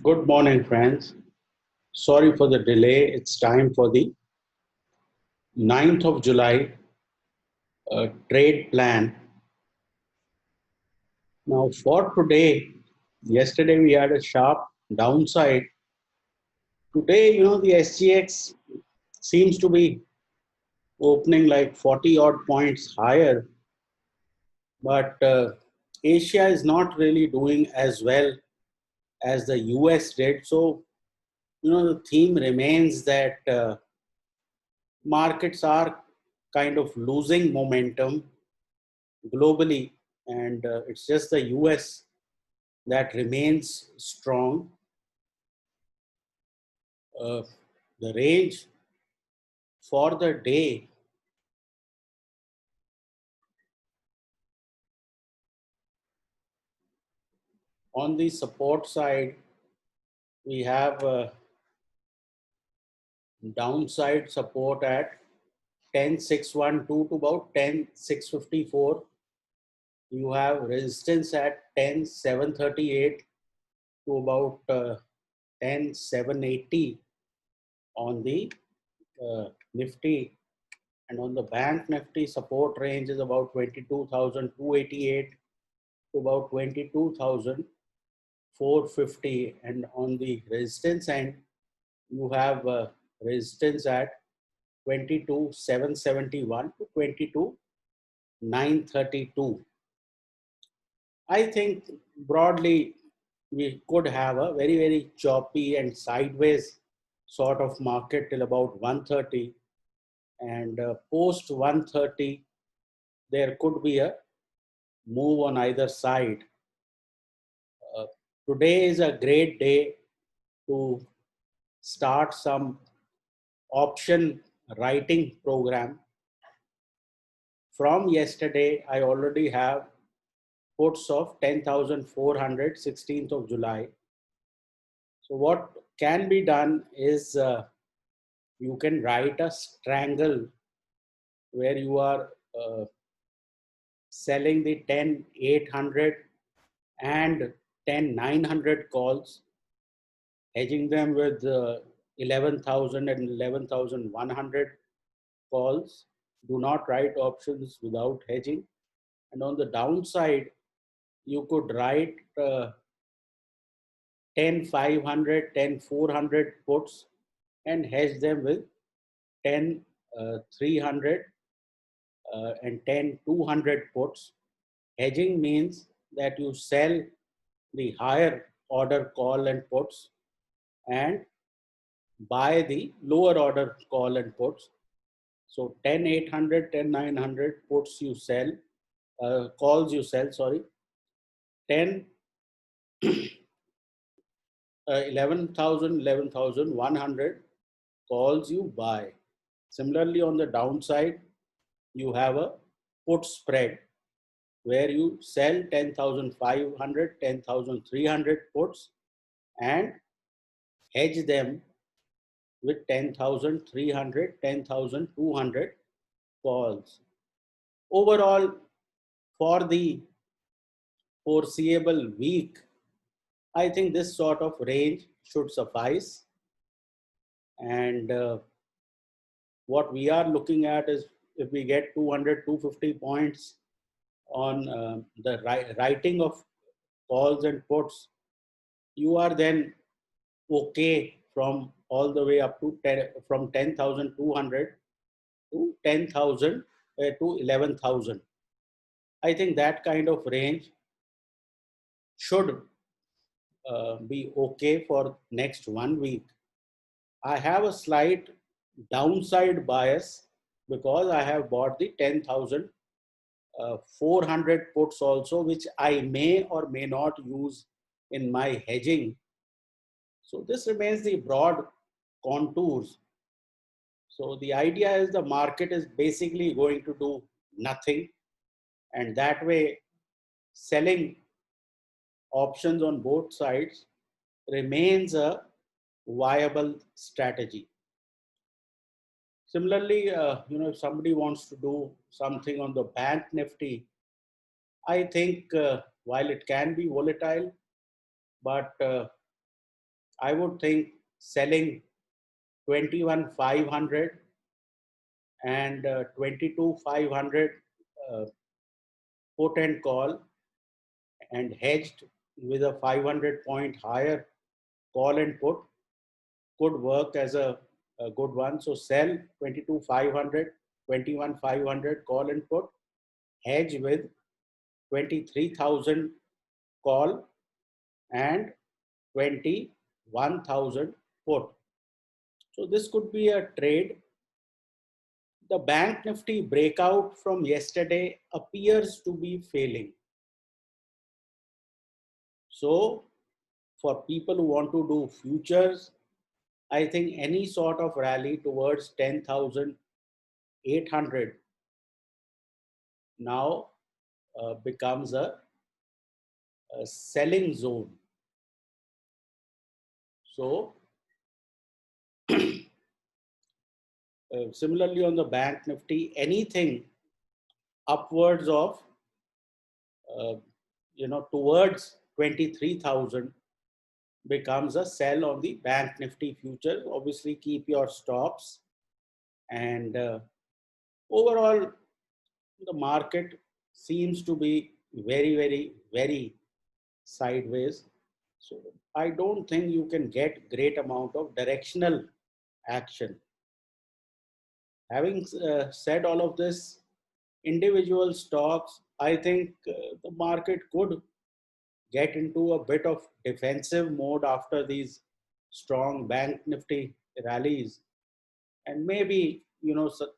Good morning, friends. Sorry for the delay. It's time for the 9th of July trade plan. Now, for today, yesterday we had a sharp downside. Today, the SGX seems to be opening like 40 odd points higher, but Asia is not really doing as well as the US did. So, the theme remains that markets are kind of losing momentum globally, and it's just the US that remains strong. Uh, the range for the day on the support side, we have downside support at 10,612 to about 10,654. You have resistance at 10,738 to about 10,780 on the Nifty. And on the Bank Nifty, support range is about 22,288 to about 22,450. And on the resistance end, you have resistance at 22,771 to 22,932. I think broadly we could have a very, very choppy and sideways sort of market till about 130. And post 130, there could be a move on either side. Uh, Today is a great day to start some option writing program. From yesterday, I already have puts of 10,400, 16th of July. So what can be done is you can write a strangle where you are selling the 10,800 and 10,900 calls, hedging them with 11,000 and 11,100 calls. Do not write options without hedging. And on the downside, you could write 10,500, 10,400 puts and hedge them with 10,300 and 10,200 puts. Hedging means that you sell the higher order call and puts and buy the lower order call and puts. So 10,800, 10,900 puts you sell, calls you sell, sorry, 10, 11,000, 11,100 calls you buy. Similarly, on the downside, you have a put spread where you sell 10,500, 10,300 puts and hedge them with 10,300, 10,200 calls. Overall, for the foreseeable week, I think this sort of range should suffice. And what we are looking at is if we get 200, 250 points on the writing of calls and puts, you are then okay from all the way up to 10, from 10,200 to 10,000 to 11,000. I think that kind of range should be okay for next 1 week. I have a slight downside bias because I have bought the 10,400 puts also, which I may or may not use in my hedging. So this remains the broad contours. So the idea is the market is basically going to do nothing, and that way selling options on both sides remains a viable strategy. Similarly, if somebody wants to do something on the Bank Nifty, I think while it can be volatile, but I would think selling 21,500 and 22,500 uh, put and call, and hedged with a 500 point higher call and put could work as a good one. So sell 22,500, 21,500 call and put, hedge with 23,000 call and 21,000 put. So this could be a trade. The Bank Nifty breakout from yesterday appears to be failing. So for people who want to do futures, I think any sort of rally towards 10,800 now becomes a selling zone. So similarly on the Bank Nifty, anything upwards of towards 23,000 becomes a sell on the Bank Nifty future. Obviously keep your stops, and overall the market seems to be very sideways. So I don't think you can get great amount of directional action. Having said all of this, individual stocks, I think the market could get into a bit of defensive mode after these strong Bank Nifty rallies, and maybe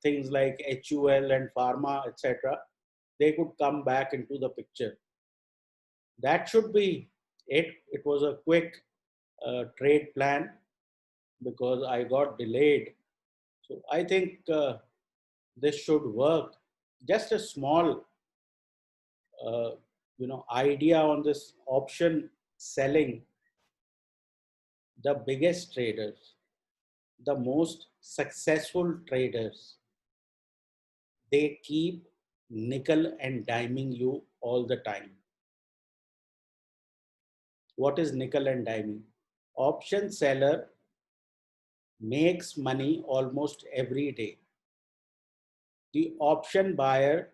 things like HUL and pharma, etc., they could come back into the picture. That should be it. It was a quick trade plan because I got delayed. So I think this should work. Just a small, uh, idea on this option selling. The biggest traders, the most successful traders, they keep nickel and diming you all the time. What is nickel and diming? Option seller makes money almost every day. The option buyer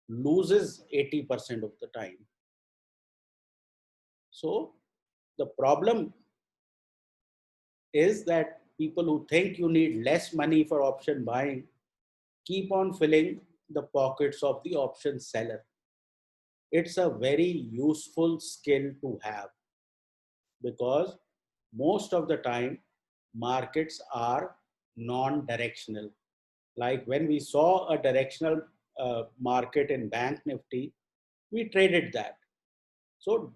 loses 80% of the time. So the problem is that people who think you need less money for option buying keep on filling the pockets of the option seller. It's a very useful skill to have, because most of the time markets are non-directional. Like when we saw a directional market in Bank Nifty, we traded that. So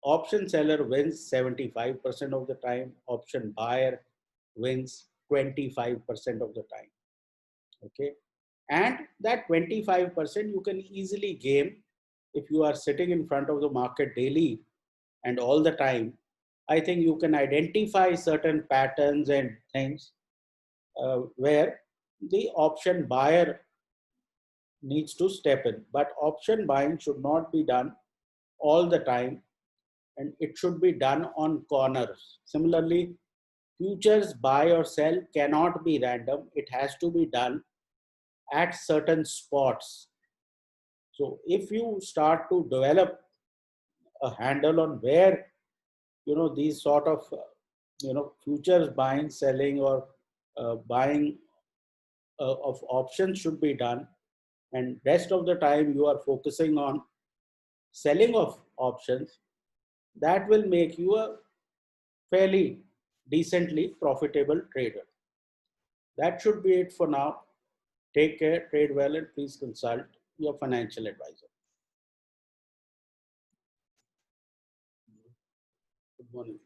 option seller wins 75% of the time, option buyer wins 25% of the time. Okay. And that 25% you can easily gain if you are sitting in front of the market daily and all the time. I think you can identify certain patterns and things where the option buyer needs to step in. But option buying should not be done all the time, and it should be done on corners. Similarly, futures buy or sell cannot be random. It has to be done at certain spots. So if you start to develop a handle on where these sort of futures buying, selling, or buying of options should be done, and rest of the time you are focusing on selling of options, that will make you a fairly decently profitable trader. That should be it for now. Take care, trade well, and please consult your financial advisor. Good morning.